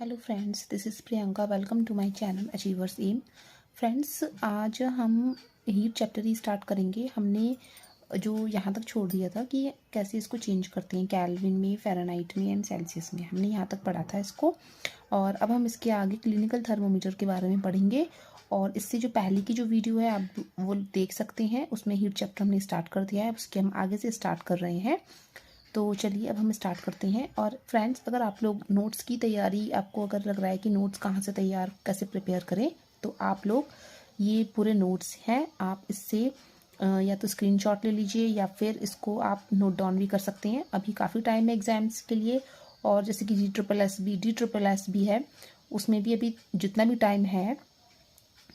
Hello friends, this is Priyanka. Welcome to my channel achievers M. Friends, आज हम heat chapter ही start करेंगे। हमने जो यहाँ तक छोड़ दिया था कि कैसे इसको चेंज करते हैं केल्विन में, फ़ारेनहाइट में एंड सेल्सियस में, हमने यहाँ तक पढ़ा था इसको। और अब हम इसके आगे क्लिनिकल थर्मोमीटर के बारे में पढ़ेंगे। और इससे जो पहले की जो वीडियो है आप वो देख सकते हैं, उसमें हीट चैप्टर हमने स्टार्ट कर दिया है, उसके हम आगे से स्टार्ट कर रहे हैं। तो चलिए अब हम स्टार्ट करते हैं। और फ्रेंड्स, अगर आप लोग नोट्स की तैयारी, आपको अगर लग रहा है कि नोट्स कहाँ से तैयार कैसे प्रिपेयर करें, तो आप लोग ये पूरे नोट्स हैं, आप इससे या तो स्क्रीनशॉट ले लीजिए या फिर इसको आप नोट डाउन भी कर सकते हैं। अभी काफ़ी टाइम है एग्ज़ाम्स के लिए, और जैसे कि DSSB भी है, उसमें भी अभी जितना भी टाइम है,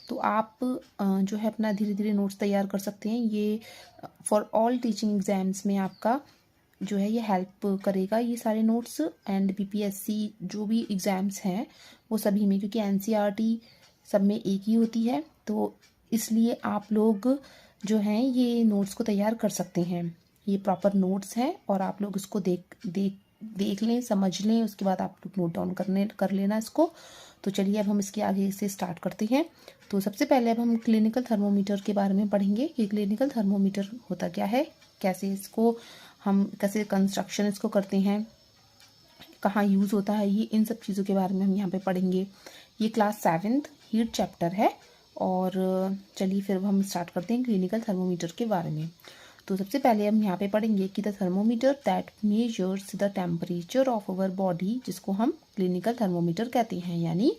तो आप जो है अपना धीरे धीरे नोट्स तैयार कर सकते हैं। ये फॉर ऑल टीचिंग एग्ज़ाम्स में आपका जो है ये हेल्प करेगा, ये सारे नोट्स। एंड BPSC जो भी एग्ज़ाम्स हैं वो सभी में, क्योंकि NCERT सब में एक ही होती है, तो इसलिए आप लोग जो हैं ये नोट्स को तैयार कर सकते हैं। ये प्रॉपर नोट्स हैं और आप लोग इसको देख लें, समझ लें, उसके बाद आप लोग नोट डाउन कर लेना इसको। तो चलिए अब हम इसके आगे से स्टार्ट करते हैं। तो सबसे पहले अब हम क्लिनिकल थर्मोमीटर के बारे में पढ़ेंगे कि क्लिनिकल थर्मोमीटर होता क्या है, कैसे इसको हम कैसे कंस्ट्रक्शन इसको करते हैं, कहाँ यूज़ होता है, ये इन सब चीज़ों के बारे में हम यहाँ पे पढ़ेंगे। ये क्लास 7th हीट चैप्टर है। और चलिए फिर हम स्टार्ट करते हैं क्लिनिकल थर्मोमीटर के बारे में। तो सबसे पहले हम यहाँ पे पढ़ेंगे कि the thermometer that measures the temperature of our body, जिसको हम क्लिनिकल थर्मोमीटर कहते हैं। यानी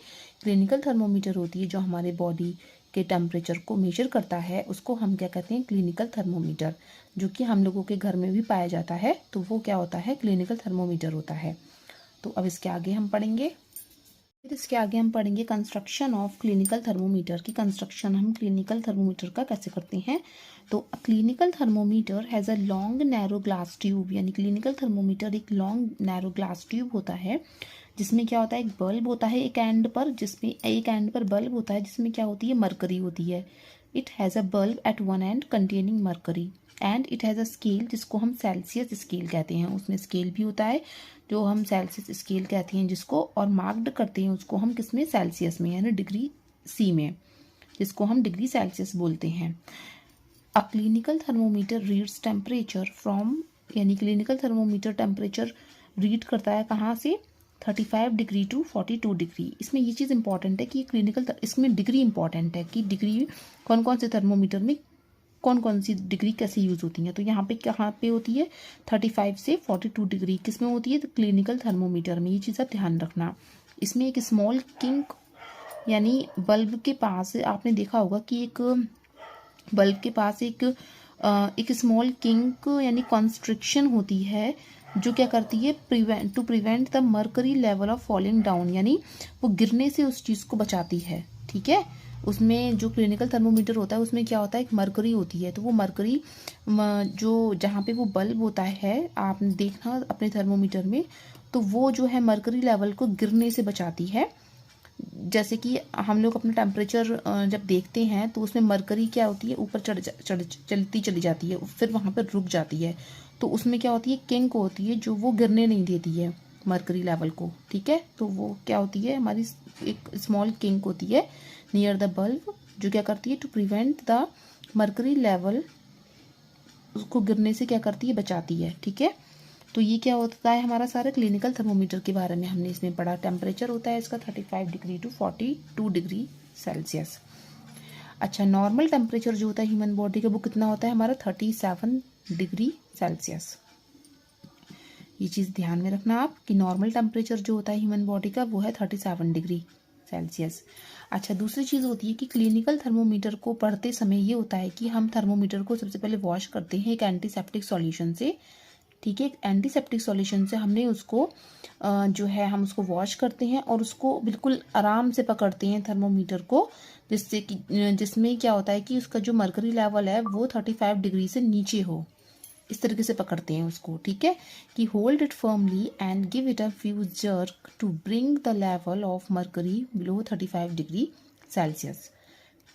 क्लिनिकल थर्मोमीटर होती है जो हमारे बॉडी के टेम्परेचर को मेजर करता है, उसको हम क्या कहते हैं, क्लिनिकल थर्मोमीटर। जो कि हम लोगों के घर में भी पाया जाता है, तो वो क्या होता है, क्लिनिकल थर्मोमीटर होता है। तो अब इसके आगे हम पढ़ेंगे, फिर इसके आगे हम पढ़ेंगे कंस्ट्रक्शन ऑफ क्लिनिकल थर्मोमीटर की कंस्ट्रक्शन हम क्लिनिकल थर्मोमीटर का कैसे करते हैं। तो clinical thermometer has a long narrow glass tube, यानी क्लिनिकल थर्मोमीटर एक लॉन्ग नैरो ग्लास ट्यूब होता है, जिसमें क्या होता है, एक बल्ब होता है एक एंड पर, जिसमें एक एंड पर बल्ब होता है जिसमें क्या होती है, मरकरी होती है। It has a bulb at one end containing mercury and it has a scale, जिसको हम सेल्सियस स्केल कहते हैं। उसमें स्केल भी होता है जो हम सेल्सियस स्केल कहते हैं जिसको, और मार्क्ड करते हैं उसको हम किस में, सेल्सियस में, यानी डिग्री C में, जिसको हम डिग्री सेल्सियस बोलते हैं। A clinical thermometer reads temperature from, यानी क्लिनिकल थर्मोमीटर टेम्परेचर रीड करता है कहाँ से, 35 डिग्री टू 42 डिग्री। इसमें ये चीज़ इंपॉर्टेंट है कि इसमें डिग्री इंपॉर्टेंट है कि डिग्री कौन कौन से थर्मोमीटर में कौन कौन सी डिग्री कैसे यूज़ होती हैं। तो यहाँ पे कहाँ पे होती है, 35 से 42 डिग्री किस में होती है, तो क्लिनिकल थर्मोमीटर में। ये चीज़ आप ध्यान रखना। इसमें एक स्मॉल किंक, यानी बल्ब के पास आपने देखा होगा कि एक बल्ब के पास एक स्मॉल किंक यानी कॉन्स्ट्रिक्शन होती है, जो क्या करती है, prevent the mercury level of falling down, यानी वो गिरने से उस चीज़ को बचाती है। ठीक है, उसमें जो क्लिनिकल थर्मोमीटर होता है उसमें क्या होता है, एक मरकरी होती है, तो वो मरकरी जो जहाँ पे वो बल्ब होता है, आपने देखना अपने थर्मोमीटर में, तो वो जो है मरकरी लेवल को गिरने से बचाती है। जैसे कि हम लोग अपना टेम्परेचर जब देखते हैं तो उसमें मरकरी क्या होती है, ऊपर चलती चली जाती है, फिर वहाँ पर रुक जाती है। तो उसमें क्या होती है, किंक होती है जो वो गिरने नहीं देती है मरकरी लेवल को। ठीक है, तो वो क्या होती है, हमारी एक स्मॉल किंक होती है नियर द बल्ब, जो क्या करती है, to prevent the mercury level, उसको गिरने से क्या करती है, बचाती है। ठीक है, तो ये क्या होता है, हमारा सारा क्लिनिकल थर्मोमीटर के बारे में हमने इसमें पढ़ा। टेम्परेचर होता है इसका 35 डिग्री टू 42 डिग्री सेल्सियस। अच्छा, नॉर्मल टेम्परेचर जो होता है ह्यूमन बॉडी का, वो कितना होता है हमारा, 37 डिग्री सेल्सियस। ये चीज़ ध्यान में रखना आप कि नॉर्मल टेम्परेचर जो होता है ह्यूमन बॉडी का वो है 37 डिग्री सेल्सियस। अच्छा, दूसरी चीज़ होती है कि क्लिनिकल थर्मोमीटर को पढ़ते समय ये होता है कि हम थर्मोमीटर को सबसे पहले वॉश करते हैं एक एंटीसेप्टिक सॉल्यूशन से। ठीक है, एक एंटीसेप्टिक सॉल्यूशन से हमने उसको जो है हम उसको वॉश करते हैं और उसको बिल्कुल आराम से पकड़ते हैं थर्मोमीटर को, जिससे कि जिसमें क्या होता है कि उसका जो मरकरी लेवल है वो 35 डिग्री से नीचे हो, इस तरीके से पकड़ते हैं उसको। ठीक है, कि hold it firmly and give it a few jerk to bring the level of mercury below 35 degree Celsius.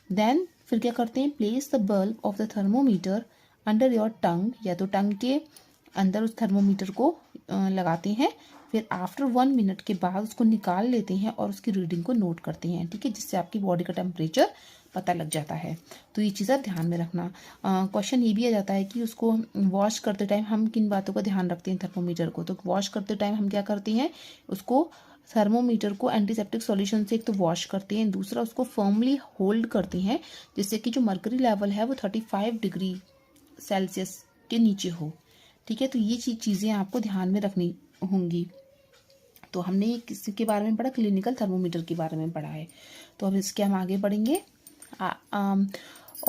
Then फिर क्या करते हैं, place the bulb of the thermometer under your tongue, या तो टंग के अंदर उस थर्मोमीटर को लगाते हैं। फिर आफ्टर 1 मिनट के बाद उसको निकाल लेते हैं और उसकी रीडिंग को नोट करते हैं, ठीक है, जिससे आपकी बॉडी का टेम्परेचर पता लग जाता है। तो ये चीज़ आप ध्यान में रखना। क्वेश्चन ये भी आ जाता है कि उसको वॉश करते टाइम हम किन बातों का ध्यान रखते हैं थर्मोमीटर को। तो वॉश करते टाइम हम क्या करते हैं, उसको थर्मोमीटर को एंटीसेप्टिक सॉल्यूशन से एक तो वॉश करते हैं, दूसरा उसको फर्मली होल्ड करते हैं जिससे कि जो मर्करी लेवल है वो 35 डिग्री सेल्सियस के नीचे हो, ठीक है। तो ये चीज़ें आपको ध्यान में रखनी होंगी। तो हमने किसके बारे में पढ़ा, क्लिनिकल थर्मोमीटर के बारे में पढ़ा है। तो अब इसके हम आगे बढ़ेंगे।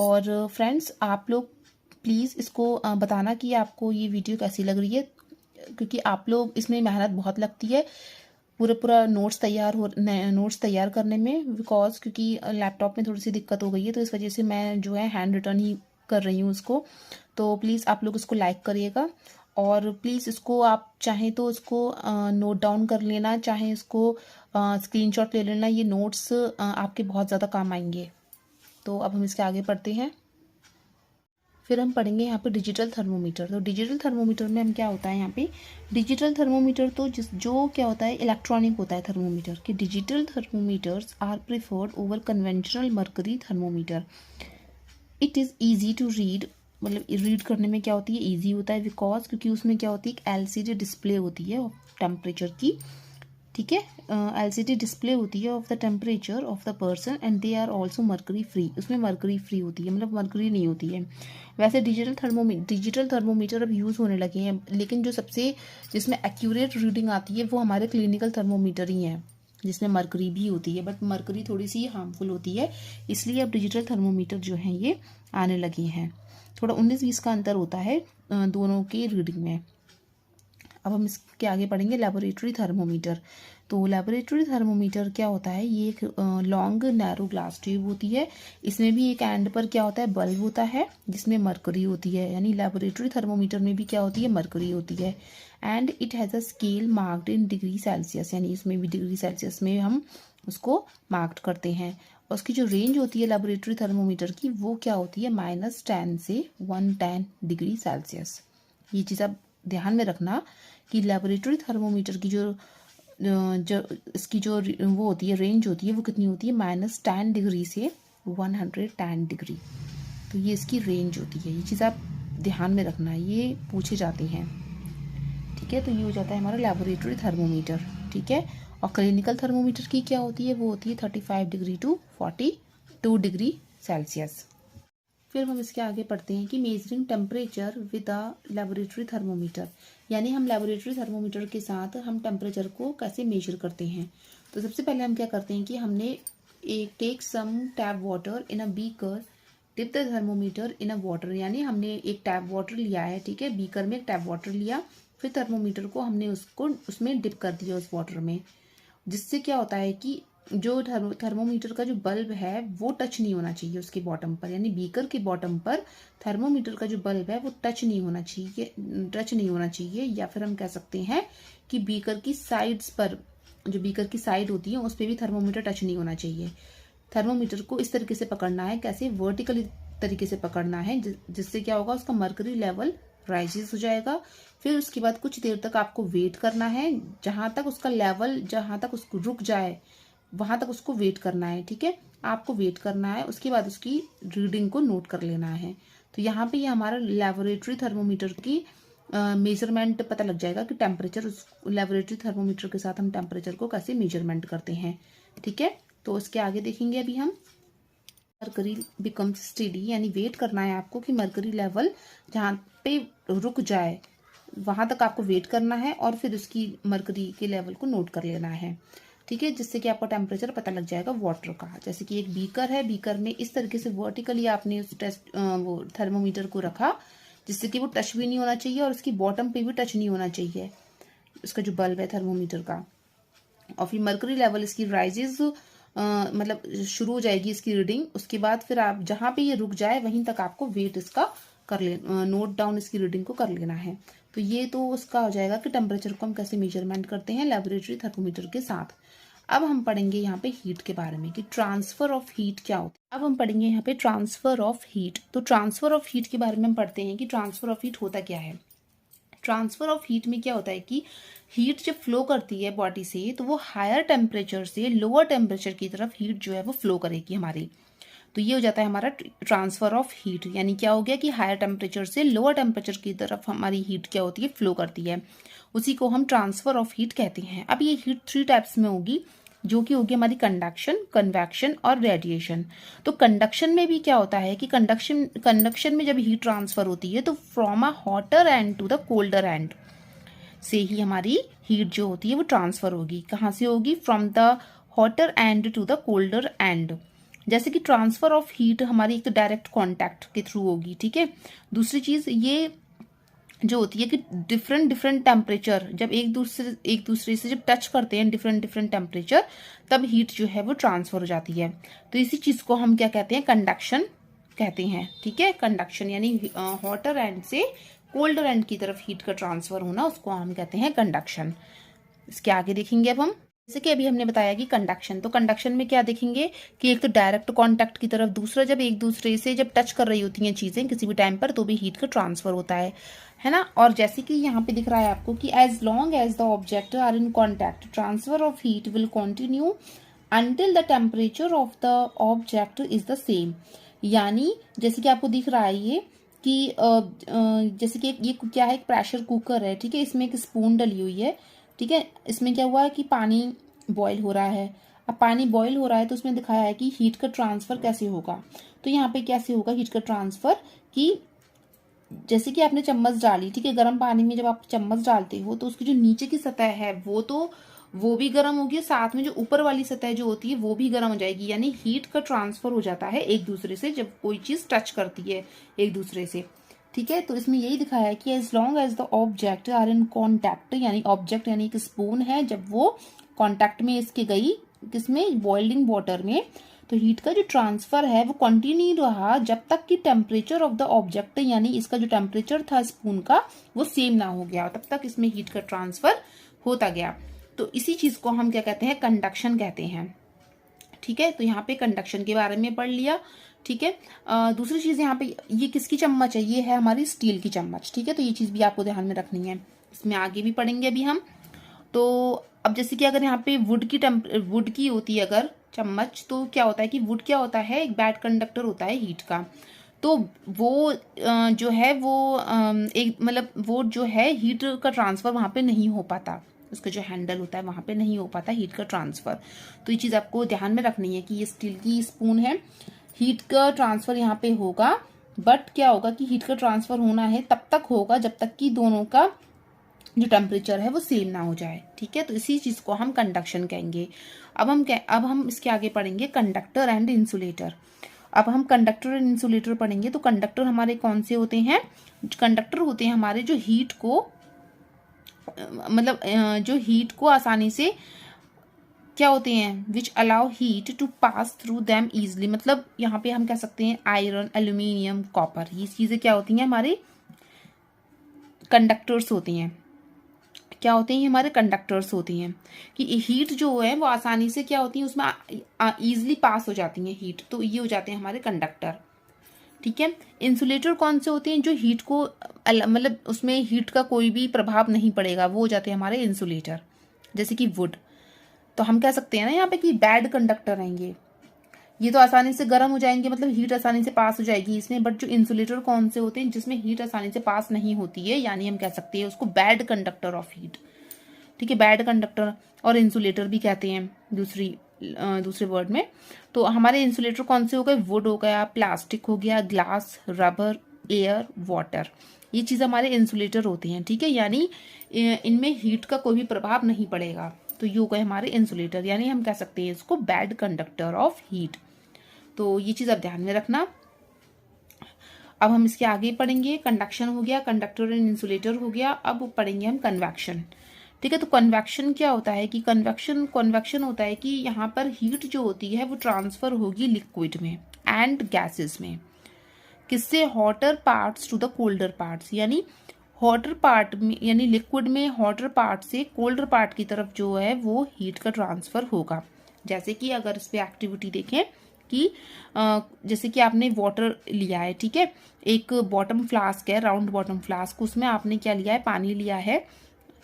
और फ्रेंड्स आप लोग प्लीज़ इसको बताना कि आपको ये वीडियो कैसी लग रही है, क्योंकि आप लोग इसमें मेहनत बहुत लगती है पूरा नोट्स तैयार करने में, बिकॉज क्योंकि लैपटॉप में थोड़ी सी दिक्कत हो गई है तो इस वजह से मैं जो है हैंड रिटर्न ही कर रही हूँ उसको। तो प्लीज़ आप लोग इसको लाइक करिएगा और प्लीज़ इसको आप चाहें तो इसको नोट डाउन कर लेना, चाहे इसको स्क्रीनशॉट ले लेना। ये नोट्स आपके बहुत ज़्यादा काम आएंगे। तो अब हम इसके आगे पढ़ते हैं। फिर हम पढ़ेंगे यहाँ पे डिजिटल थर्मोमीटर। तो डिजिटल थर्मोमीटर में हम क्या होता है यहाँ पे, डिजिटल थर्मोमीटर तो जो क्या होता है, इलेक्ट्रॉनिक होता है थर्मोमीटर। कि digital thermometers are preferred over conventional mercury thermometer. It is easy to read, मतलब रीड करने में क्या होती है, ईजी होता है, बिकॉज क्योंकि उसमें क्या होती है, एक एलसीडी डिस्प्ले होती है टेम्परेचर की, ठीक है। एलसीडी डिस्प्ले होती है of the temperature of the person and they are also mercury free. उसमें मर्करी फ्री होती है, मतलब मर्करी नहीं होती है। वैसे डिजिटल थर्मोमीटर अब यूज़ होने लगे हैं, लेकिन जो सबसे जिसमें एक्यूरेट रीडिंग आती है वो हमारे क्लिनिकल थर्मोमीटर ही हैं, जिसमें मर्करी भी होती है, बट मर्करी थोड़ी सी हार्मफुल होती है, इसलिए अब डिजिटल थर्मोमीटर जो हैं ये आने लगे हैं। थोड़ा 19-20 का अंतर होता है दोनों की रीडिंग में। अब हम इसके आगे पढ़ेंगे लेबोरेटरी थर्मोमीटर। तो लेबोरेटरी थर्मोमीटर क्या होता है, ये एक लॉन्ग नैरो ग्लास ट्यूब होती है। इसमें भी एक एंड पर क्या होता है, बल्ब होता है जिसमें मरकरी होती है, यानी लेबोरेटरी थर्मोमीटर में भी क्या होती है, मरकरी होती है। And it has a scale marked in degree Celsius, यानी इसमें भी डिग्री सेल्सियस में हम उसको मार्क्ड करते हैं। और उसकी जो रेंज होती है लेबोरेटरी थर्मोमीटर की वो क्या होती है, -10 से 110 डिग्री सेल्सियस। ये चीज़ आप ध्यान में रखना कि लेबोरेटरी थर्मोमीटर की जो इसकी जो वो होती है, रेंज होती है, वो कितनी होती है, -10 डिग्री से 110 डिग्री। तो ये इसकी रेंज होती है, ये चीज़ आप ध्यान में रखना, ये पूछे जाते हैं, ठीक है। तो ये हो जाता है हमारा लेबोरेटरी थर्मोमीटर, ठीक है। और क्लिनिकल थर्मोमीटर की क्या होती है, वो होती है 35 डिग्री टू 42 डिग्री सेल्सियस। फिर हम इसके आगे पढ़ते हैं कि measuring temperature with a laboratory thermometer, यानी हम लेबोरेटरी थर्मोमीटर के साथ हम टेम्परेचर को कैसे मेजर करते हैं। तो सबसे पहले हम क्या करते हैं कि हमने एक take some tap water in a beaker, dip the thermometer in a water, यानी हमने एक टैप वाटर लिया है, ठीक है, बीकर में एक टैप वाटर लिया, फिर थर्मोमीटर को हमने उसमें डिप कर दिया उस वाटर में, जिससे क्या होता है कि जो थर्मोमीटर का जो बल्ब है वो टच नहीं होना चाहिए उसके बॉटम पर, यानी बीकर के बॉटम पर थर्मोमीटर का जो बल्ब है वो टच नहीं होना चाहिए। या फिर हम कह सकते हैं कि बीकर की साइड्स पर, जो बीकर की साइड होती है उस पर भी थर्मोमीटर टच नहीं होना चाहिए। थर्मोमीटर को इस तरीके से पकड़ना है, कैसे, वर्टिकली तरीके से पकड़ना है, जिससे क्या होगा, उसका मर्करी लेवल राइजेस हो जाएगा। फिर उसके बाद कुछ देर तक आपको वेट करना है, जहां तक उसका लेवल, जहां तक उसको रुक जाए वहां तक उसको वेट करना है, ठीक है, आपको वेट करना है। उसके बाद उसकी रीडिंग को नोट कर लेना है। तो यहाँ पे ये हमारा लेबोरेटरी थर्मोमीटर की मेजरमेंट पता लग जाएगा कि टेम्परेचर, उस लेबोरेटरी थर्मोमीटर के साथ हम टेम्परेचर को कैसे मेजरमेंट करते हैं, ठीक है। तो उसके आगे देखेंगे अभी हम। मरकरी बिकम्स स्टेडी, यानी वेट करना है आपको कि मरकरी लेवल जहाँ पे रुक जाए वहां तक आपको वेट करना है और फिर उसकी मरकरी के लेवल को नोट कर लेना है, ठीक है, जिससे कि आपको टेम्परेचर पता लग जाएगा वाटर का। जैसे कि एक बीकर है, बीकर में इस तरीके से वर्टिकली आपने उस वो थर्मोमीटर को रखा, जिससे कि वो टच भी नहीं होना चाहिए और उसकी बॉटम पे भी टच नहीं होना चाहिए उसका जो बल्ब है थर्मोमीटर का। और फिर मर्करी लेवल इसकी राइजेस, मतलब शुरू हो जाएगी इसकी रीडिंग। उसके बाद फिर आप जहां पे ये रुक जाए वहीं तक आपको वेट इसका कर ले, नोट डाउन इसकी रीडिंग को कर लेना है। तो ये तो उसका हो जाएगा कि टेम्परेचर को हम कैसे मेजरमेंट करते हैं लेबोरेटरी थर्मोमीटर के साथ। अब हम पढ़ेंगे यहाँ पे हीट के बारे में कि ट्रांसफर ऑफ हीट क्या होता है। अब हम पढ़ेंगे यहाँ पे ट्रांसफर ऑफ हीट। तो ट्रांसफर ऑफ हीट के बारे में हम पढ़ते हैं कि ट्रांसफर ऑफ हीट होता क्या है। ट्रांसफर ऑफ हीट में क्या होता है कि हीट जब फ्लो करती है बॉडी से तो वो हायर टेम्परेचर से लोअर टेम्परेचर की तरफ हीट जो है वो फ्लो करेगी हमारी। तो ये हो जाता है हमारा ट्रांसफर ऑफ हीट, यानी क्या हो गया कि हायर टेम्परेचर से लोअर टेम्परेचर की तरफ हमारी हीट क्या होती है, फ्लो करती है। उसी को हम ट्रांसफर ऑफ हीट कहते हैं। अब ये हीट 3 टाइप्स में होगी, जो कि होगी हमारी कंडक्शन, कन्वेक्शन और रेडिएशन। तो कंडक्शन में भी क्या होता है कि कंडक्शन में जब हीट ट्रांसफर होती है तो from a hotter end to the colder end से ही हमारी हीट जो होती है वो ट्रांसफर होगी। कहाँ से होगी? From the hotter end to the colder end. जैसे कि ट्रांसफर ऑफ हीट हमारी एक तो डायरेक्ट कांटेक्ट के थ्रू होगी, ठीक है। दूसरी चीज ये जो होती है कि डिफरेंट टेम्परेचर जब एक दूसरे से जब टच करते हैं डिफरेंट टेम्परेचर, तब हीट जो है वो ट्रांसफर हो जाती है। तो इसी चीज को हम क्या कहते हैं? कंडक्शन कहते हैं, ठीक है। कंडक्शन यानी हॉटर एंड से कोल्डर एंड की तरफ हीट का ट्रांसफर होना, उसको हम कहते हैं कंडक्शन। इसके आगे देखेंगे अब हम, जैसे कि अभी हमने बताया कि कंडक्शन, तो कंडक्शन में क्या देखेंगे कि एक तो डायरेक्ट कांटेक्ट की तरफ, दूसरा जब एक दूसरे से जब टच कर रही होती हैं चीजें किसी भी टाइम पर, तो भी हीट का ट्रांसफर होता है ना। और जैसे कि यहाँ पे दिख रहा है आपको कि as long as the object are in contact transfer of heat will continue until the temperature of the object is the same. यानी जैसे कि आपको दिख रहा है ये कि जैसे कि ये क्या है, एक प्रेशर कुकर है, ठीक है। इसमें एक स्पून डली हुई है, ठीक है। इसमें क्या हुआ है कि पानी बॉईल हो रहा है। अब पानी बॉईल हो रहा है तो उसमें दिखाया है कि हीट का ट्रांसफर कैसे होगा। तो यहाँ पे कैसे होगा हीट का ट्रांसफर कि जैसे कि आपने चम्मच डाली, ठीक है। गर्म पानी में जब आप चम्मच डालते हो तो उसकी जो नीचे की सतह है वो भी गर्म होगी, साथ में जो ऊपर वाली सतह जो होती है वो भी गर्म हो जाएगी। यानी हीट का ट्रांसफर हो जाता है एक दूसरे से जब कोई चीज टच करती है एक दूसरे से, ठीक है। तो इसमें यही दिखाया है कि as long as the object are in contact, यानी ऑब्जेक्ट यानी एक स्पून है, जब वो कॉन्टैक्ट में इसके गई किसमें, बॉइलिंग वाटर में, तो हीट का जो ट्रांसफर है वो कंटिन्यू रहा जब तक कि टेम्परेचर ऑफ द ऑब्जेक्ट, यानी इसका जो टेम्परेचर था स्पून का वो सेम ना हो गया, तब तक इसमें हीट का ट्रांसफर होता गया। तो इसी चीज को हम क्या कहते हैं? कंडक्शन कहते हैं, ठीक है। तो यहाँ पे कंडक्शन के बारे में पढ़ लिया, ठीक है। दूसरी चीज यहाँ पे, ये किसकी चम्मच है? ये है हमारी स्टील की चम्मच, ठीक है। तो ये चीज भी आपको ध्यान में रखनी है, इसमें आगे भी पढ़ेंगे अभी हम। तो अब जैसे कि अगर यहाँ पे वुड की होती है अगर चम्मच, तो क्या होता है कि वुड क्या होता है, एक बैड कंडक्टर होता है हीट का। तो वो जो है वो एक मतलब वो जो है हीट का ट्रांसफर वहां पे नहीं हो पाता, उसका जो हैंडल होता है वहां पे नहीं हो पाता हीट का ट्रांसफर। तो ये चीज आपको ध्यान में रखनी है कि ये स्टील की स्पून है, हीट का ट्रांसफर यहाँ पे होगा, बट क्या होगा कि हीट का ट्रांसफर होना है तब तक होगा जब तक कि दोनों का जो टेम्परेचर है वो सेम ना हो जाए, ठीक है। तो इसी चीज को हम कंडक्शन कहेंगे। अब हम इसके आगे पढ़ेंगे कंडक्टर एंड इंसुलेटर। अब हम कंडक्टर एंड इंसुलेटर पढ़ेंगे। तो कंडक्टर हमारे कौन से होते हैं? कंडक्टर होते हैं हमारे जो हीट को मतलब जो हीट को आसानी से क्या होते हैं, which allow heat to pass through them easily. मतलब यहाँ पे हम कह सकते हैं आयरन, एल्यूमिनियम, कॉपर, ये चीजें क्या होती हैं, हमारे कंडक्टर्स होती हैं। क्या होते हैं? हमारे कंडक्टर्स होती हैं कि हीट जो है वो आसानी से क्या होती है, उसमें इजिली पास हो जाती है हीट, तो ये हो जाते हैं हमारे कंडक्टर, ठीक है। इंसुलेटर कौन से होते हैं? जो हीट को मतलब उसमें हीट का कोई भी प्रभाव नहीं पड़ेगा, वो हो जाते हैं हमारे इंसुलेटर, जैसे कि वुड। तो हम कह सकते हैं ना यहाँ पे कि बैड कंडक्टर रहेंगे, ये तो आसानी से गर्म हो जाएंगे, मतलब हीट आसानी से पास हो जाएगी इसमें। बट जो इंसुलेटर कौन से होते हैं? जिसमें हीट आसानी से पास नहीं होती है, यानी हम कह सकते हैं उसको बैड कंडक्टर ऑफ हीट, ठीक है। बैड कंडक्टर और इंसुलेटर भी कहते हैं दूसरे वर्ड में। तो हमारे इंसुलेटर कौन से हो गए? वुड हो गया, प्लास्टिक हो गया, ग्लास, रबर, एयर, वाटर, ये चीज हमारे इंसुलेटर होते हैं, ठीक है। यानी इनमें हीट का कोई भी प्रभाव नहीं पड़ेगा, तो ये हो गए हमारे इंसुलेटर, यानी हम कह सकते हैं इसको बैड कंडक्टर ऑफ हीट। तो ये चीज आप ध्यान में रखना। अब हम इसके आगे पढ़ेंगे, कंडक्शन हो गया, कंडक्टर एंड इंसुलेटर हो गया। अब पढ़ेंगे हम कन्वेक्शन, ठीक है। तो कन्वेक्शन क्या होता है कि कन्वेक्शन होता है कि यहाँ पर हीट जो होती है वो ट्रांसफर होगी लिक्विड में एंड गैसेस में, किससे? Hotter parts to the colder parts, यानी हॉटर पार्ट में, यानी लिक्विड में हॉटर पार्ट से कोल्डर पार्ट की तरफ जो है वो हीट का ट्रांसफर होगा। जैसे कि अगर इस पे एक्टिविटी देखें कि जैसे कि आपने वाटर लिया है, ठीक है, एक बॉटम फ्लास्क है, राउंड बॉटम फ्लास्क, उसमें आपने क्या लिया है, पानी लिया है,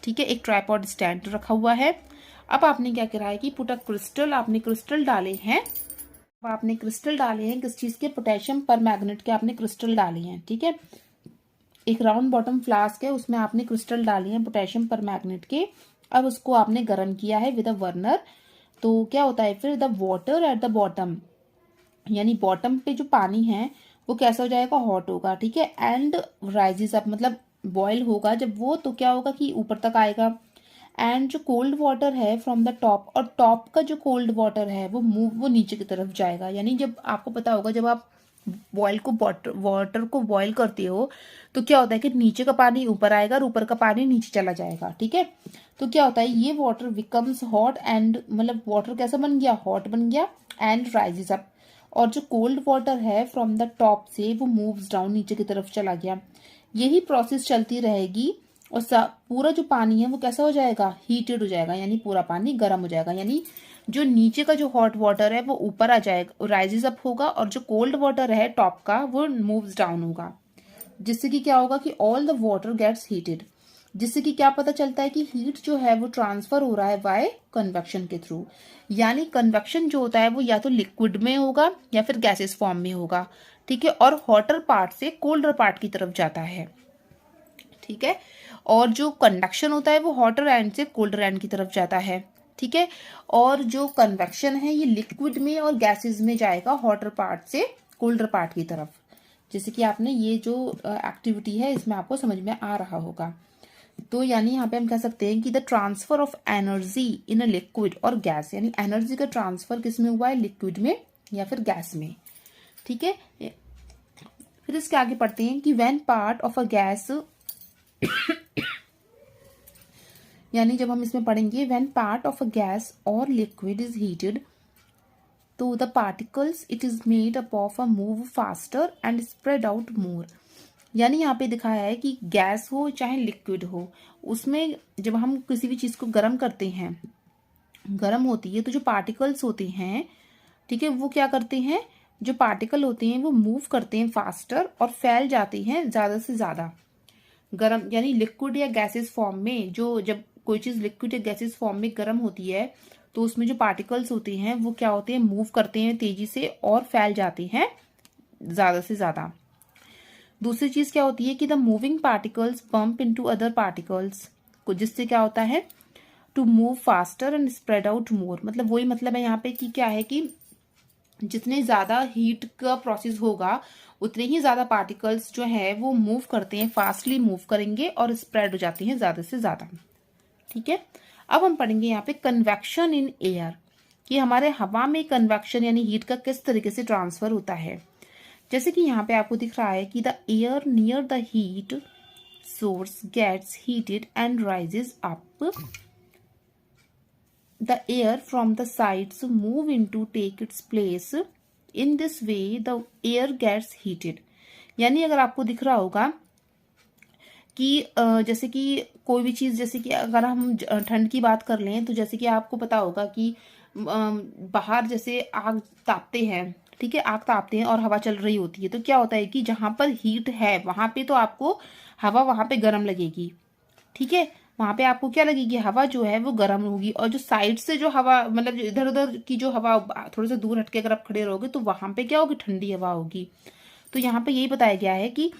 ठीक है, एक ट्राइपॉड स्टैंड रखा हुआ है। अब आपने क्या करा है कि पुट अ क्रिस्टल, आपने क्रिस्टल डाले हैं, अब आपने क्रिस्टल डाले हैं किस चीज के, पोटेशियम पर मैग्नेट के आपने क्रिस्टल डाले हैं, ठीक है। एक राउंड बॉटम फ्लास्क है, उसमें आपने क्रिस्टल डाले हैं पोटेशियम पर मैग्नेट के। अब उसको आपने गर्म किया है विद अ बर्नर। तो क्या होता है फिर, the water at the bottom, यानी बॉटम पे जो पानी है वो कैसा हो जाएगा, हॉट होगा, ठीक है, एंड राइजेस अप, मतलब बॉयल होगा जब वो, तो क्या होगा कि ऊपर तक आएगा। एंड जो कोल्ड वाटर है फ्रॉम द टॉप, और टॉप का जो कोल्ड वाटर है वो नीचे की तरफ जाएगा। यानी जब आपको पता होगा, जब आप वाटर को बॉयल करते हो तो क्या होता है कि नीचे का पानी ऊपर आएगा और ऊपर का पानी नीचे चला जाएगा, ठीक है। तो क्या होता है, ये वाटर बिकम्स हॉट एंड, मतलब वाटर कैसा बन गया, हॉट बन गया, एंड राइजेस अप, और जो कोल्ड वाटर है फ्रॉम द टॉप से वो मूव्स डाउन, नीचे की तरफ चला गया। यही प्रोसेस चलती रहेगी और पूरा जो पानी है वो कैसा हो जाएगा, हीटेड हो जाएगा, यानी पूरा पानी गर्म हो जाएगा। यानी जो नीचे का जो हॉट वाटर है वो ऊपर आ जाएगा, राइजेस अप होगा, और जो कोल्ड वाटर है टॉप का वो मूव्स डाउन होगा, जिससे कि क्या होगा कि all the water gets heated, जिससे कि क्या पता चलता है कि हीट जो है वो ट्रांसफर हो रहा है बाय कन्वेक्शन के थ्रू। यानी कन्वेक्शन जो होता है वो या तो लिक्विड में होगा या फिर गैसेस फॉर्म में होगा, ठीक है, और हॉटर पार्ट से कोल्डर पार्ट की तरफ जाता है, ठीक है। और जो कंडक्शन होता है वो हॉटर एंड से कोल्डर एंड की तरफ जाता है, ठीक है। और जो कन्वेक्शन है ये लिक्विड में और गैसेस में जाएगा, हॉटर पार्ट से कोल्डर पार्ट की तरफ। जैसे कि आपने ये जो एक्टिविटी है इसमें आपको समझ में आ रहा होगा। तो यानी यहाँ पे हम कह सकते हैं कि the transfer of energy in a liquid और गैस, यानी एनर्जी का ट्रांसफर किस में हुआ है, लिक्विड में या फिर गैस में, ठीक है। फिर इसके आगे पढ़ते हैं कि when part of a gas, यानी जब हम इसमें पढ़ेंगे when part of a gas और लिक्विड इज हीटेड, तो the particles it is made up of a move faster and spread out मोर। यानी यहाँ पे दिखाया है कि गैस हो चाहे लिक्विड हो, उसमें जब हम किसी भी चीज को गर्म करते हैं, गर्म होती है तो जो पार्टिकल्स होते हैं, ठीक है, वो क्या करते हैं, जो पार्टिकल होते हैं वो मूव करते हैं फास्टर और फैल जाते हैं ज्यादा से ज्यादा। गर्म यानी लिक्विड या गैसेस फॉर्म में, जो जब कोई चीज लिक्विड या गैसेस फॉर्म में गर्म होती है तो उसमें जो पार्टिकल्स होते हैं वो क्या होते हैं, मूव करते हैं तेजी से और फैल जाते हैं ज्यादा से ज्यादा। दूसरी चीज क्या होती है कि the moving particles bump into other particles, जिससे क्या होता है, to move faster and spread out more. मतलब वही मतलब है यहाँ पे कि क्या है कि जितने ज्यादा हीट का प्रोसेस होगा उतने ही ज्यादा पार्टिकल्स जो है वो मूव करते हैं, फास्टली मूव करेंगे और स्प्रेड हो जाती हैं ज्यादा से ज्यादा, ठीक है। अब हम पढ़ेंगे यहाँ पे कन्वेक्शन इन एयर, कि हमारे हवा में कन्वेक्शन यानी हीट का किस तरीके से ट्रांसफर होता है। जैसे कि यहाँ पे आपको दिख रहा है कि the air near the heat source gets heated and rises up, the air from the sides move into take its place, in this way the air gets heated। यानी अगर आपको दिख रहा होगा कि जैसे कि कोई भी चीज, जैसे कि अगर हम ठंड की बात कर लें तो जैसे कि आपको पता होगा कि बाहर जैसे आग तापते हैं, ठीक है, आग तापते हैं और हवा चल रही होती है, तो क्या होता है कि जहां पर हीट है वहां पे तो आपको हवा वहां पे गर्म लगेगी, ठीक है, वहां पे आपको क्या लगेगी, हवा जो है वो गर्म होगी, और जो साइड से जो हवा, मतलब इधर उधर की जो हवा, थोड़े से दूर हटके अगर आप खड़े रहोगे तो वहां पे क्या होगी, ठंडी हवा होगी। तो यहाँ पे यही बताया गया है कि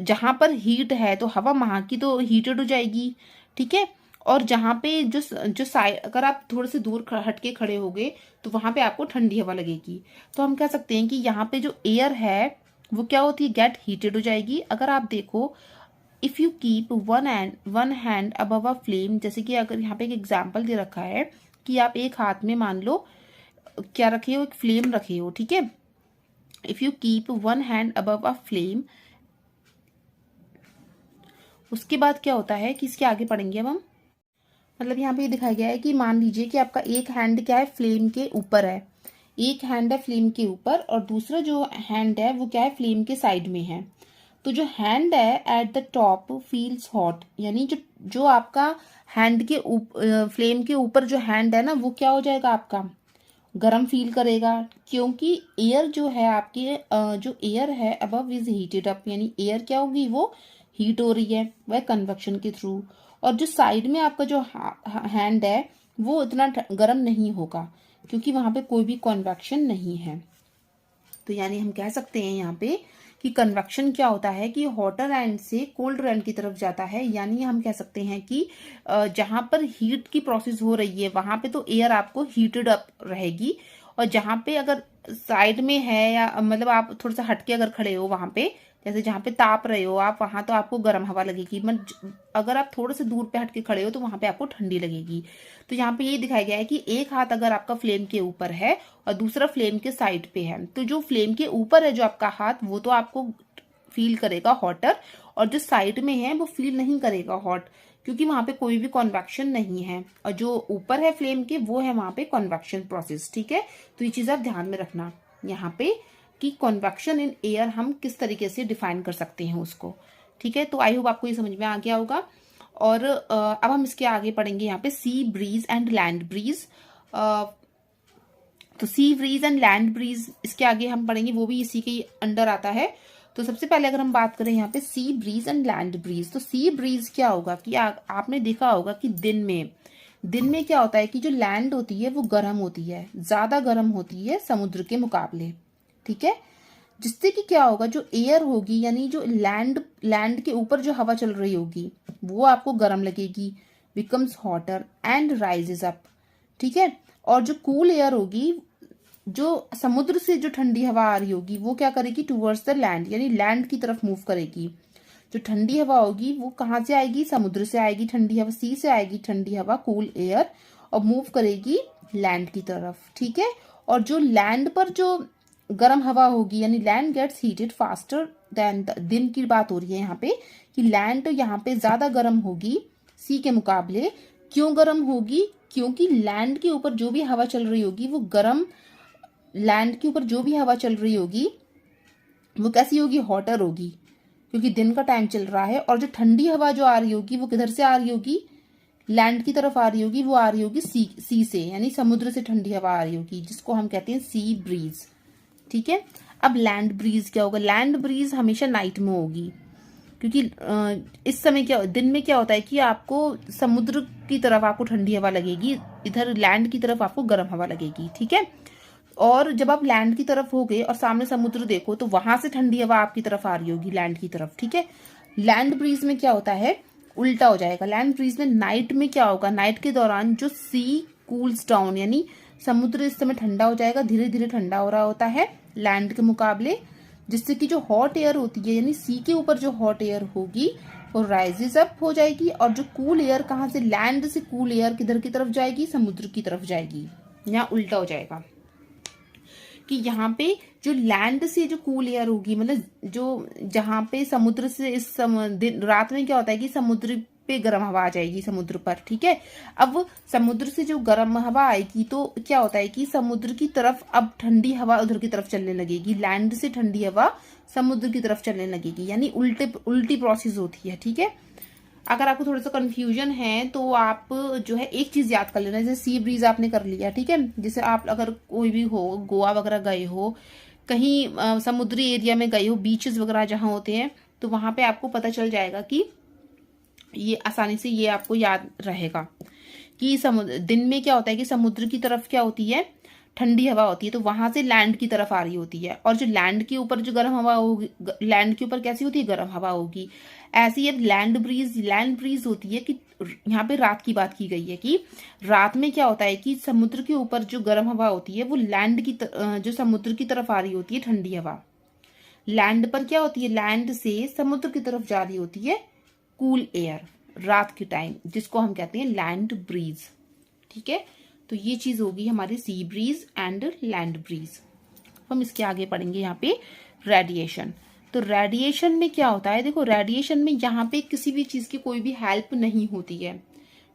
जहां पर हीट है तो हवा वहां की तो हीटेड हो जाएगी, ठीक है, और जहां पे जो साइड, अगर आप थोड़े से दूर हटके खड़े होगे तो वहां पे आपको ठंडी हवा लगेगी। तो हम कह सकते हैं कि यहाँ पे जो एयर है वो क्या होती है, गेट हीटेड हो जाएगी। अगर आप देखो, if you keep one hand above a flame, जैसे कि अगर यहाँ पे एक एग्जाम्पल दे रखा है कि आप एक हाथ में मान लो क्या रखे हो, एक फ्लेम रखे हो, ठीक है, if you keep one hand above a flame, उसके बाद क्या होता है कि इसके आगे पढ़ेंगे अब हम। मतलब यहाँ पे दिखाया गया है कि मान लीजिए कि आपका एक हैंड क्या है, फ्लेम के ऊपर है, एक हैंड है फ्लेम के ऊपर और दूसरा जो हैंड है वो क्या है, फ्लेम के साइड में है। तो जो हैंड है at the top feels hot, यानी जो जो आपका हैंड के फ्लेम के ऊपर जो हैंड है ना वो क्या हो जाएगा आपका, गर्म फील करेगा, क्योंकि एयर जो है आपके जो एयर है अबव इज हीटेड अप, यानी एयर क्या होगी, वो हीट हो रही है वह कन्वेक्शन के थ्रू। और जो साइड में आपका जो हैंड है वो इतना गर्म नहीं होगा, क्योंकि वहां पे कोई भी कन्वेक्शन नहीं है। तो यानी हम कह सकते हैं यहाँ पे कि कन्वेक्शन क्या होता है कि हॉटर एंड से कोल्डर एंड की तरफ जाता है। यानी हम कह सकते हैं कि जहां पर हीट की प्रोसेस हो रही है वहां पे तो एयर आपको हीटेड अप रहेगी, और जहां पे अगर साइड में है या मतलब आप थोड़ा सा हटके अगर खड़े हो वहां पे, जैसे जहां पे ताप रहे हो आप, वहां तो आपको गर्म हवा लगेगी, अगर आप थोड़े से दूर पे हटके खड़े हो तो वहां पे आपको ठंडी लगेगी। तो यहाँ पे ये दिखाया गया है कि एक हाथ अगर आपका फ्लेम के ऊपर है और दूसरा फ्लेम के साइड पे है, तो जो फ्लेम के ऊपर है जो आपका हाथ वो तो आपको फील करेगा हॉटर, और जो साइड में है वो फील नहीं करेगा हॉट, क्योंकि वहां पे कोई भी कॉन्वेक्शन नहीं है, और जो ऊपर है फ्लेम के वो है वहां पे कॉन्वेक्शन प्रोसेस। ठीक है, तो ये चीज आप ध्यान में रखना यहाँ पे कि कॉन्वेक्शन इन एयर हम किस तरीके से डिफाइन कर सकते हैं उसको। ठीक है, तो आई होप आपको ये समझ में आ गया होगा। और अब हम इसके आगे पढ़ेंगे यहाँ पे sea breeze and land breeze. तो sea breeze and land breeze इसके आगे हम पढ़ेंगे, वो भी इसी के अंडर आता है। तो सबसे पहले अगर हम बात करें यहाँ पे sea breeze and land breeze, तो सी ब्रीज क्या होगा कि आपने देखा होगा कि दिन में क्या होता है कि जो लैंड होती है वो गर्म होती है, ज्यादा गर्म होती है समुद्र के मुकाबले। ठीक है, जिससे कि क्या होगा, जो एयर होगी यानी जो लैंड के ऊपर जो हवा चल रही होगी वो आपको गर्म लगेगी, becomes hotter and rises up. ठीक है, और जो कूल एयर होगी, जो समुद्र से जो ठंडी हवा आ रही होगी वो क्या करेगी, टुवर्ड्स द लैंड, यानी लैंड की तरफ मूव करेगी। जो ठंडी हवा होगी वो कहाँ से आएगी, समुद्र से आएगी ठंडी हवा, सी से आएगी ठंडी हवा कूल एयर, और मूव करेगी लैंड की तरफ। ठीक है, और जो लैंड पर जो गर्म हवा होगी, यानी land gets heated faster than, दिन की बात हो रही है यहाँ पे कि लैंड यहाँ पे ज्यादा गर्म होगी सी के मुकाबले। क्यों गर्म होगी, क्योंकि लैंड के ऊपर जो भी हवा चल रही होगी वो गर्म, लैंड के ऊपर जो भी हवा चल रही होगी वो कैसी होगी, हॉटर होगी, क्योंकि दिन का टाइम चल रहा है। और जो ठंडी हवा जो आ रही होगी वो किधर से आ रही होगी, लैंड की तरफ आ रही होगी, वो आ रही होगी सी से, यानी समुद्र से ठंडी हवा आ रही होगी, जिसको हम कहते हैं सी ब्रीज। ठीक है, अब लैंड ब्रीज क्या होगा, लैंड ब्रीज हमेशा नाइट में होगी, क्योंकि इस समय क्या, दिन में क्या होता है कि आपको समुद्र की तरफ आपको ठंडी हवा लगेगी, इधर लैंड की तरफ आपको गर्म हवा लगेगी। ठीक है, और जब आप लैंड की तरफ होगे और सामने समुद्र देखो तो वहां से ठंडी हवा आपकी तरफ आ रही होगी, लैंड की तरफ। ठीक है, लैंड ब्रीज में क्या होता है, उल्टा हो जाएगा। लैंड ब्रीज में नाइट में क्या होगा, नाइट के दौरान जो सी कूल्स डाउन, यानी समुद्र इस समय ठंडा हो जाएगा, धीरे धीरे ठंडा हो रहा होता है लैंड के मुकाबले, जिससे कि जो हॉट एयर होती है, यानी सी के ऊपर जो हॉट एयर होगी वो राइजेस अप हो जाएगी, और जो कूल एयर कहाँ से, लैंड से कूल एयर किधर की तरफ जाएगी, समुद्र की तरफ जाएगी। यहाँ उल्टा हो जाएगा कि यहाँ पे जो लैंड से जो कूल एयर होगी, मतलब जो जहां पे समुद्र से दिन रात में क्या होता है कि समुद्र पे गर्म हवा आ जाएगी समुद्र पर। ठीक है, अब समुद्र से जो गर्म हवा आएगी तो क्या होता है कि समुद्र की तरफ अब ठंडी हवा उधर की तरफ चलने लगेगी, लैंड से ठंडी हवा समुद्र की तरफ चलने लगेगी, यानी उल्टी प्रोसेस होती है। ठीक है, अगर आपको थोड़ा सा कंफ्यूजन है तो आप जो है एक चीज याद कर लेना, जैसे सी ब्रीज आपने कर लिया। ठीक है, जैसे आप अगर कोई भी हो, गोवा वगैरह गए हो, कहीं समुद्री एरिया में गए हो, बीचेस वगैरह जहां होते हैं, तो वहां पे आपको पता चल जाएगा कि ये आसानी से ये आपको याद रहेगा कि समुद्र दिन में क्या होता है कि समुद्र की तरफ क्या होती है, ठंडी हवा होती है, तो वहां से लैंड की तरफ आ रही होती है, और जो लैंड के ऊपर जो गर्म हवा होगी, लैंड के ऊपर कैसी होती है, गर्म हवा होगी। ऐसी अब लैंड ब्रीज होती है कि यहाँ पे रात की बात की गई है कि रात में क्या होता है कि समुद्र के ऊपर जो गर्म हवा होती है वो लैंड की जो समुद्र की तरफ आ रही होती है ठंडी हवा, लैंड पर क्या होती है, लैंड से समुद्र की तरफ जा रही होती है कूल एयर रात के टाइम, जिसको हम कहते हैं लैंड ब्रीज। ठीक है, तो ये चीज होगी हमारी सी ब्रीज एंड लैंड ब्रीज। हम इसके आगे पढ़ेंगे यहाँ पे रेडिएशन। तो रेडिएशन में क्या होता है, देखो रेडिएशन में यहाँ पे किसी भी चीज की कोई भी हेल्प नहीं होती है।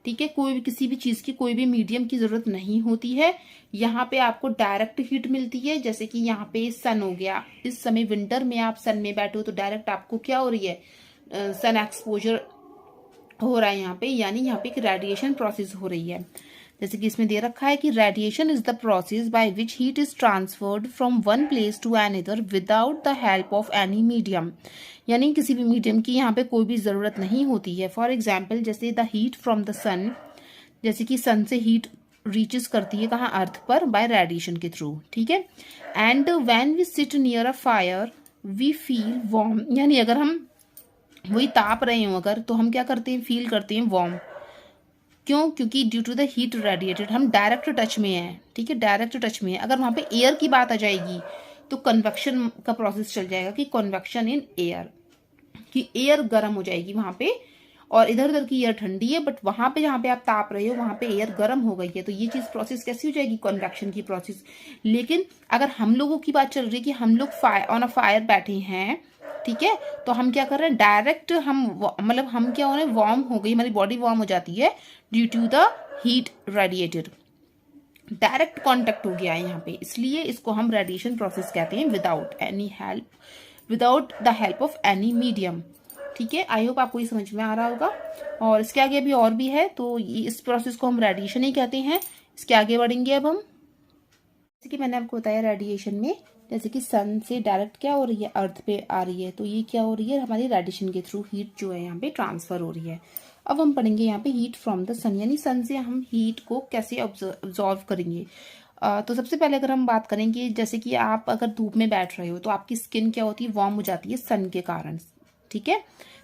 ठीक है, कोई भी किसी भी चीज की कोई भी मीडियम की जरूरत नहीं होती है। यहाँ पे आपको डायरेक्ट हीट मिलती है, जैसे कि यहाँ पे सन हो गया, इस समय विंटर में आप सन में बैठे हो तो डायरेक्ट आपको क्या हो रही है, सन एक्सपोजर हो रहा है यहाँ पे, यानी यहाँ पे एक रेडिएशन प्रोसेस हो रही है। जैसे कि इसमें दे रखा है कि radiation is the process by which heat is transferred from one place to another without the help of any medium, यानी किसी भी मीडियम की यहाँ पे कोई भी ज़रूरत नहीं होती है। फॉर एग्जाम्पल जैसे द हीट फ्रॉम द सन, जैसे कि सन से हीट रीचेस करती है कहाँ, अर्थ पर, बाय रेडिएशन के थ्रू, ठीक है। And when we sit near a fire we feel warm, यानी अगर हम वही ताप रहे हो अगर, तो हम क्या करते हैं, फील करते हैं वार्म। क्यों? क्योंकि due to the heat radiated, हम डायरेक्ट टच में हैं, ठीक है, डायरेक्ट टच में है। अगर वहां पे एयर की बात आ जाएगी तो कन्वेक्शन का प्रोसेस चल जाएगा कि कन्वेक्शन इन एयर, कि एयर गर्म हो जाएगी वहां पे, और इधर उधर की एयर ठंडी है, बट वहां पे जहां पे आप ताप रहे हो वहां पे एयर गर्म हो गई है, तो ये चीज प्रोसेस कैसी हो जाएगी, कन्वेक्शन की प्रोसेस। लेकिन अगर हम लोगों की बात चल रही है कि हम लोग ऑन अ फायर बैठे हैं, ठीक है, तो हम क्या कर रहे हैं, डायरेक्ट हम मतलब हम क्या हो रहे हैं, वार्म हो गई, हमारी बॉडी वार्म हो जाती है due to the heat radiated, direct contact हो गया है यहाँ पे, इसलिए इसको हम रेडिएशन प्रोसेस कहते हैं without any help, without the help of any medium, ठीक है। आई होप आपको ये समझ में आ रहा होगा। और इसके आगे अभी और भी है, तो इस प्रोसेस को हम रेडिएशन ही कहते हैं। इसके आगे बढ़ेंगे अब हम, जैसे कि मैंने आपको बताया रेडिएशन में, जैसे कि सन से डायरेक्ट क्या हो रही है, अर्थ पे आ रही है, तो ये क्या हो रही है, हमारी रेडिएशन के थ्रू हीट जो है यहाँ पे ट्रांसफर हो रही है। अब हम पढ़ेंगे यहाँ पे हीट फ्रॉम द सन, यानी सन से हम हीट को कैसे ऑब्जॉर्व करेंगे। तो सबसे पहले अगर हम बात करेंगे, जैसे कि आप अगर धूप में बैठ रहे हो तो आपकी स्किन क्या होती है, वार्म हो जाती है सन के कारण, ठीक है।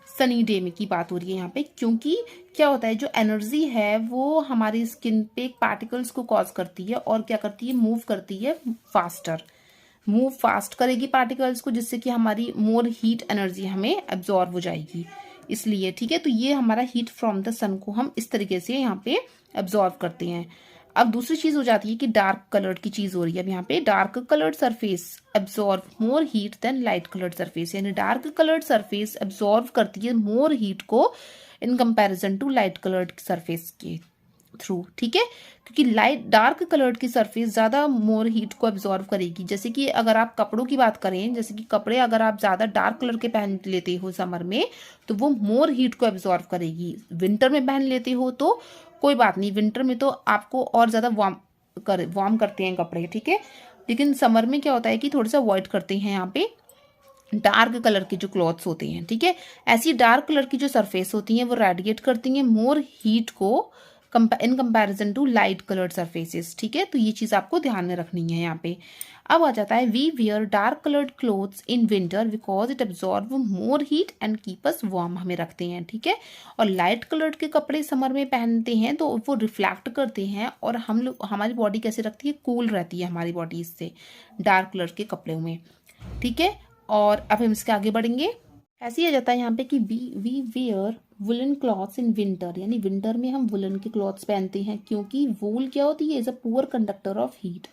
सनी डे में की बात हो रही है यहाँ पे, क्योंकि क्या होता है, जो एनर्जी है वो हमारी स्किन पे पार्टिकल्स को कॉज करती है, और क्या करती है, मूव करती है फास्टर, मूव फास्ट करेगी पार्टिकल्स को, जिससे कि हमारी मोर हीट एनर्जी हमें एब्जॉर्ब हो जाएगी, इसलिए, ठीक है। तो ये हमारा हीट फ्रॉम द सन को हम इस तरीके से यहाँ पे एब्जॉर्ब करते हैं। अब दूसरी चीज हो जाती है कि डार्क कलर्ड की चीज हो रही है। अब यहाँ पे dark coloured surface absorb more heat than light coloured surface, यानी डार्क कलर्ड सरफेस एब्जॉर्ब करती है मोर हीट को in comparison to light coloured surface के थ्रू, ठीक है। क्योंकि लाइट डार्क कलर्ड की सरफेस ज्यादा मोर हीट को एब्जॉर्व करेगी। जैसे कि अगर आप कपड़ों की बात करें, जैसे कि कपड़े अगर आप ज्यादा डार्क कलर के पहन लेते हो समर में, तो वो मोर हीट को एब्जॉर्व करेगी। विंटर में पहन लेते हो तो कोई बात नहीं, विंटर में तो आपको और ज्यादा वार्म करते हैं कपड़े, ठीक है। लेकिन समर में क्या होता है कि थोड़ा सा अवॉइड करते हैं यहाँ पे डार्क कलर के जो क्लॉथ्स होते हैं, ठीक है। ऐसी डार्क कलर की जो सरफेस होती हैं वो रेडिएट करती हैं मोर हीट को in comparison to light coloured surfaces, ठीक है। तो ये चीज आपको ध्यान में रखनी है यहाँ पे। अब आ जाता है we wear dark coloured clothes in winter because it absorb more heat and keep us warm, हमें रखते हैं, ठीक है। और लाइट कलर्ड के कपड़े समर में पहनते हैं तो वो रिफ्लेक्ट करते हैं, और हम लोग, हमारी बॉडी कैसे रखती है, कूल रहती है हमारी बॉडी इससे, डार्क कलर के कपड़ों में, ठीक है। और अब हम इसके आगे बढ़ेंगे। ऐसे ही आ जाता है यहाँ पे कि we wear woollen clothes in winter, यानी विंटर में हम वुलन के क्लॉथ्स पहनते हैं, क्योंकि वूल क्या होती है, is a poor conductor of heat.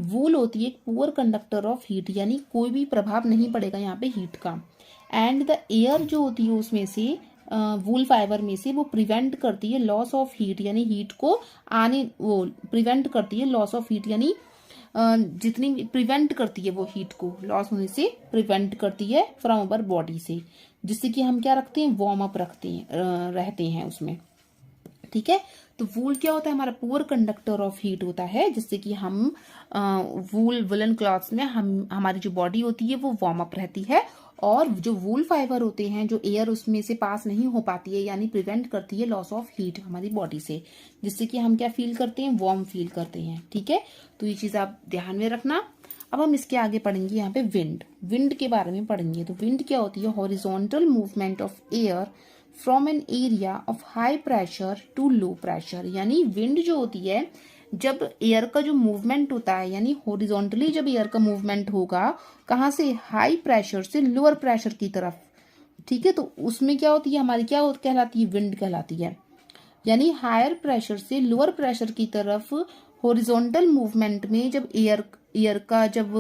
Wool होती है एक पुअर कंडक्टर ऑफ हीट, यानी कोई भी प्रभाव नहीं पड़ेगा यहाँ पे हीट का। एंड द एयर जो होती है उसमें से, वूल फाइबर में से, वो प्रिवेंट करती है लॉस ऑफ हीट, यानी हीट को आने, वो प्रिवेंट करती है लॉस ऑफ हीट, यानी जितनी प्रिवेंट करती है वो हीट को लॉस होने से प्रिवेंट करती है फ्रॉम अवर बॉडी से, जिससे कि हम क्या रखते हैं, वार्म अप रखते हैं, रहते हैं उसमें, ठीक है। तो वूल क्या होता है, हमारा पुअर कंडक्टर ऑफ हीट होता है, जिससे कि हम वुलन क्लॉथ्स में हमारी जो बॉडी होती है वो वार्म अप रहती है, और जो वूल फाइबर होते हैं, जो एयर उसमें से पास नहीं हो पाती है, यानी प्रिवेंट करती है लॉस ऑफ हीट हमारी बॉडी से, जिससे कि हम क्या फील करते हैं, वार्म फील करते हैं, ठीक है। तो ये चीज आप ध्यान में रखना। अब हम इसके आगे पढ़ेंगे यहाँ पे विंड के बारे में पढ़ेंगे। तो विंड क्या होती है, horizontal movement of air from an area of high pressure to low pressure, यानी विंड जो होती है, जब एयर का जो मूवमेंट होता है, यानी हॉरिजॉन्टली जब एयर का मूवमेंट होगा, कहाँ से, हाई प्रेशर से लोअर प्रेशर की तरफ, ठीक है। तो उसमें क्या होती है, हमारी क्या कहलाती है, विंड कहलाती है। यानी हायर प्रेशर से लोअर प्रेशर की तरफ हॉरिजॉन्टल मूवमेंट में जब एयर का जब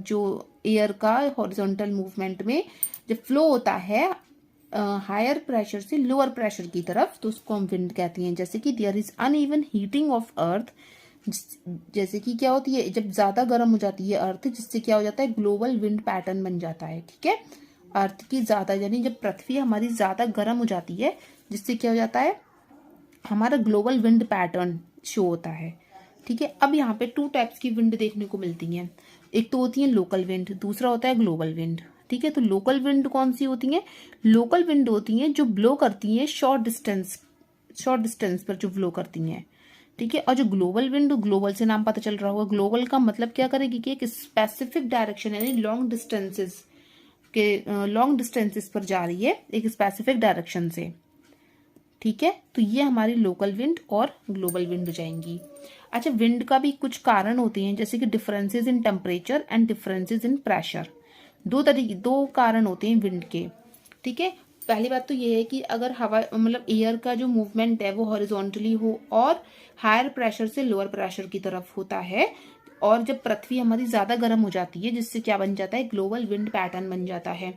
जो एयर का हॉरिजॉन्टल मूवमेंट में जब फ्लो होता है हायर प्रेशर से लोअर प्रेशर की तरफ, तो उसको हम विंड कहते हैं। जैसे कि there is uneven heating of earth, जैसे कि क्या होती है, जब ज्यादा गर्म हो जाती है अर्थ, जिससे क्या हो जाता है, ग्लोबल विंड पैटर्न बन जाता है, ठीक है। अर्थ की ज्यादा, यानी जब पृथ्वी हमारी ज्यादा गर्म हो जाती है, जिससे क्या हो जाता है, हमारा ग्लोबल विंड पैटर्न शो होता है। ठीक है, अब यहाँ पे 2 टाइप्स की विंड देखने को मिलती हैं। एक तो होती है लोकल विंड, दूसरा होता है ग्लोबल विंड। ठीक है, तो लोकल विंड कौन सी होती हैं? लोकल विंड होती हैं जो ब्लो करती हैं शॉर्ट डिस्टेंस पर जो ब्लो करती हैं। ठीक है, और जो ग्लोबल विंड, ग्लोबल से नाम पता चल रहा होगा, ग्लोबल का मतलब क्या करेगी कि एक स्पेसिफिक डायरेक्शन यानी लॉन्ग डिस्टेंसेस पर जा रही है एक स्पेसिफिक डायरेक्शन से। ठीक है, तो ये हमारी लोकल विंड और ग्लोबल विंड हो जाएंगी। अच्छा, विंड का भी कुछ कारण होते हैं, जैसे कि differences in temperature and differences in pressure. दो कारण होते हैं विंड के। ठीक है, पहली बात तो ये है कि अगर हवा मतलब एयर का जो मूवमेंट है वो हॉरिजॉन्टली हो और हायर प्रेशर से लोअर प्रेशर की तरफ होता है, और जब पृथ्वी हमारी ज्यादा गर्म हो जाती है, जिससे क्या बन जाता है, ग्लोबल विंड पैटर्न बन जाता है।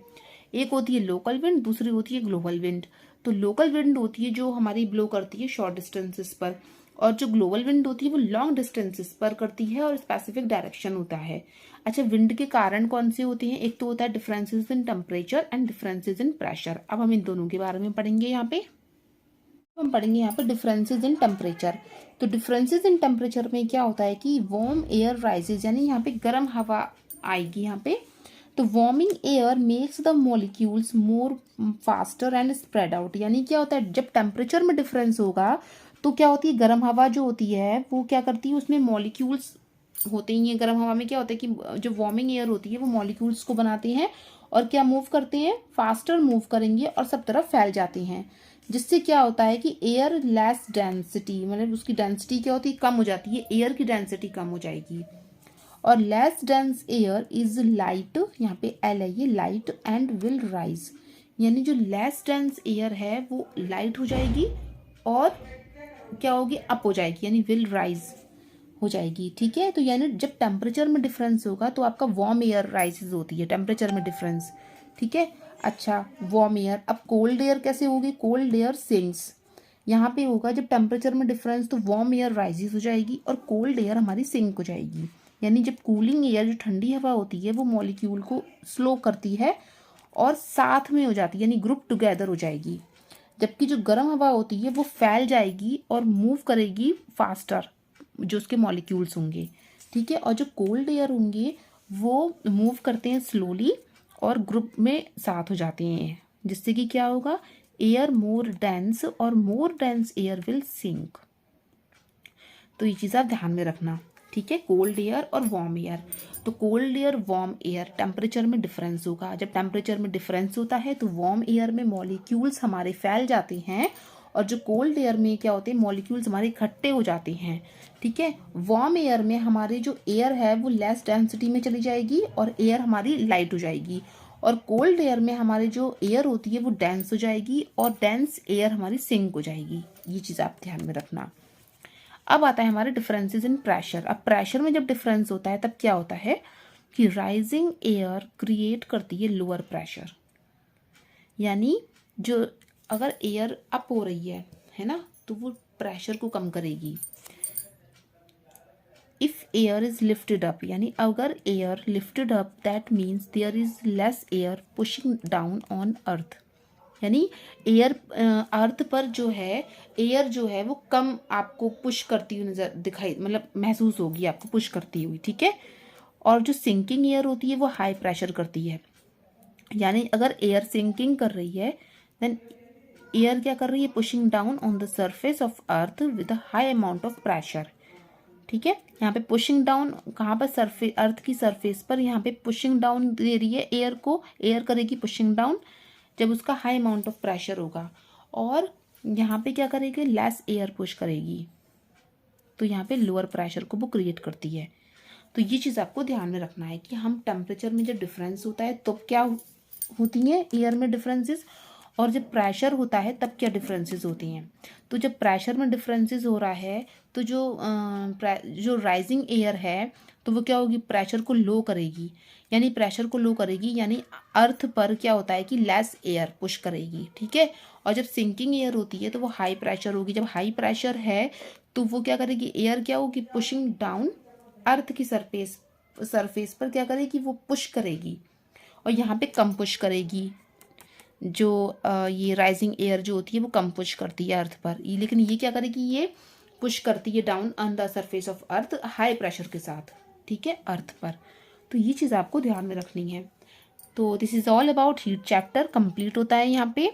एक होती है लोकल विंड, दूसरी होती है ग्लोबल विंड। तो लोकल विंड होती है जो हमारी ब्लो करती है शॉर्ट डिस्टेंसेस पर, और जो ग्लोबल विंड होती है वो लॉन्ग डिस्टेंसेस पर करती है और स्पेसिफिक डायरेक्शन होता है। अच्छा, विंड के कारण कौन से होते हैं? एक तो होता है differences in temperature and differences in pressure. अब हम इन दोनों के बारे में पढ़ेंगे यहाँ पे। हम पढ़ेंगे यहाँ पे डिफरेंसेस इन टेम्परेचर। तो डिफरेंसेस इन टेम्परेचर में क्या होता है कि वार्म एयर राइजेज, यानी यहाँ पे गर्म हवा आएगी यहाँ पे। तो warming air makes the molecules more faster and spread out. यानी क्या होता है, जब टेम्परेचर में डिफरेंस होगा तो क्या होती है, गर्म हवा जो होती है वो क्या करती है, उसमें मॉलिक्यूल्स होते ही हैं। गर्म हवा में क्या होता है कि जो वार्मिंग एयर होती है वो मॉलिक्यूल्स को बनाते हैं और क्या मूव करते हैं, फास्टर मूव करेंगे और सब तरफ फैल जाते हैं। जिससे क्या होता है कि एयर लेस डेंसिटी, मतलब उसकी डेंसिटी क्या होती है, कम हो जाती है, एयर की डेंसिटी कम हो जाएगी। और less dense air is light, यहाँ पे एल है ये, लाइट एंड विल राइज। यानी जो लेस डेंस एयर है वो लाइट हो जाएगी और क्या होगी, अप हो जाएगी, यानी विल राइज हो जाएगी। ठीक है, तो यानी जब टेम्परेचर में डिफरेंस होगा तो आपका वार्म एयर राइजेज होती है टेम्परेचर में डिफरेंस। ठीक है, अच्छा वार्म एयर। अब कोल्ड एयर कैसे होगी, कोल्ड एयर सिंक्स। यहाँ पे होगा जब टेम्परेचर में डिफरेंस तो वार्म एयर राइजेज हो जाएगी और कोल्ड एयर हमारी सिंक हो जाएगी। यानी जब कूलिंग एयर, जो ठंडी हवा होती है, वो मॉलिक्यूल को स्लो करती है और साथ में हो जाती है, यानी ग्रुप टुगेदर हो जाएगी। जबकि जो गर्म हवा होती है वो फैल जाएगी और मूव करेगी फास्टर, जो उसके मॉलिक्यूल्स होंगे। ठीक है, और जो कोल्ड एयर होंगे वो मूव करते हैं स्लोली और ग्रुप में साथ हो जाते हैं, जिससे कि क्या होगा, एयर मोर डेंस, और more dense air will sink. तो ये चीज़ आप ध्यान में रखना। ठीक है, कोल्ड एयर और वार्म एयर। तो cold air warm air temperature में डिफरेंस होगा। जब टेम्परेचर में डिफरेंस होता है तो वार्म एयर में मॉलिक्यूल्स हमारे फैल जाते हैं और जो कोल्ड एयर में क्या होते हैं, मॉलिक्यूल्स हमारे इकट्ठे हो जाते हैं। ठीक है, वार्म एयर में हमारे जो एयर है वो लेस डेंसिटी में चली जाएगी और एयर हमारी लाइट हो जाएगी, और कोल्ड एयर में हमारी जो एयर होती है वो डेंस हो जाएगी और डेंस एयर हमारी सिंक हो जाएगी। ये चीज़ आप ध्यान में रखना। अब आता है हमारे डिफरेंसेस इन प्रेशर। अब प्रेशर में जब डिफरेंस होता है तब क्या होता है कि राइजिंग एयर क्रिएट करती है लोअर प्रेशर। यानी जो अगर एयर अप हो रही है ना, तो वो प्रेशर को कम करेगी। If air is lifted up, यानी अगर air lifted up that means there is less air pushing down on earth. यानी एयर अर्थ पर जो है एयर जो है वो कम आपको पुश करती हुई नजर दिखाई, मतलब महसूस होगी आपको पुश करती हुई। ठीक है, और जो सिंकिंग एयर होती है वो हाई प्रेशर करती है। यानी अगर एयर सिंकिंग कर रही है देन एयर क्या कर रही है, pushing down on the surface of earth with a high amount of pressure. ठीक है, यहाँ पे पुशिंग डाउन कहाँ पर, सरफेस, अर्थ की सरफेस पर यहाँ पे पुशिंग डाउन दे रही है एयर को, एयर करेगी पुशिंग डाउन जब उसका हाई अमाउंट ऑफ प्रेशर होगा, और यहाँ पे क्या करेगी, लेस एयर पुश करेगी, तो यहाँ पे लोअर प्रेशर को वो क्रिएट करती है। तो ये चीज़ आपको ध्यान में रखना है कि हम टेम्परेचर में जब डिफरेंस होता है तो क्या होती हैं एयर में डिफरेंसेस, और जब प्रेशर होता है तब क्या डिफरेंसेस होती हैं। तो जब प्रेशर में डिफरेंसेस हो रहा है तो जो राइजिंग एयर है तो वो क्या होगी, प्रेशर को लो करेगी। यानी प्रेशर को लो करेगी यानी अर्थ पर क्या होता है कि लेस एयर पुश करेगी। ठीक है, और जब सिंकिंग एयर होती है तो वो हाई प्रेशर होगी। जब हाई प्रेशर है तो वो क्या करेगी, एयर क्या होगी, पुशिंग डाउन अर्थ की सरफेस पर क्या करेगी, वो पुश करेगी, और यहाँ पे कम पुश करेगी। जो ये राइजिंग एयर जो होती है वो कम पुश करती है अर्थ पर, लेकिन ये क्या करेगी, ये पुश करती है down on the surface of earth high pressure के साथ, ठीक है, अर्थ पर। तो ये चीज़ आपको ध्यान में रखनी है। तो this is all about heat chapter complete होता है यहाँ पे।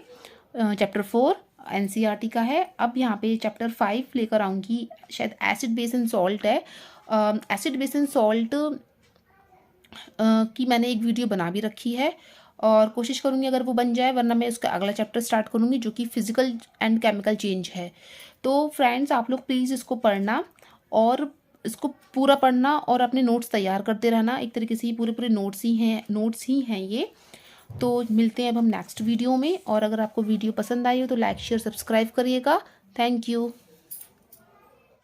चैप्टर 4 एनसीईआरटी का है। अब यहाँ पे चैप्टर 5 लेकर आऊँगी, शायद एसिड बेस एंड सॉल्ट है। एसिड बेस एंड सॉल्ट की मैंने एक वीडियो बना भी रखी है और कोशिश करूँगी अगर वो बन जाए, वरना मैं उसका अगला चैप्टर स्टार्ट करूँगी जो कि फिजिकल एंड केमिकल चेंज है। तो फ्रेंड्स आप लोग प्लीज़ इसको पढ़ना और इसको पूरा पढ़ना और अपने नोट्स तैयार करते रहना। एक तरीके से ये पूरे नोट्स ही हैं ये। तो मिलते हैं अब हम नेक्स्ट वीडियो में, और अगर आपको वीडियो पसंद आई हो तो लाइक शेयर सब्सक्राइब करिएगा। Thank you.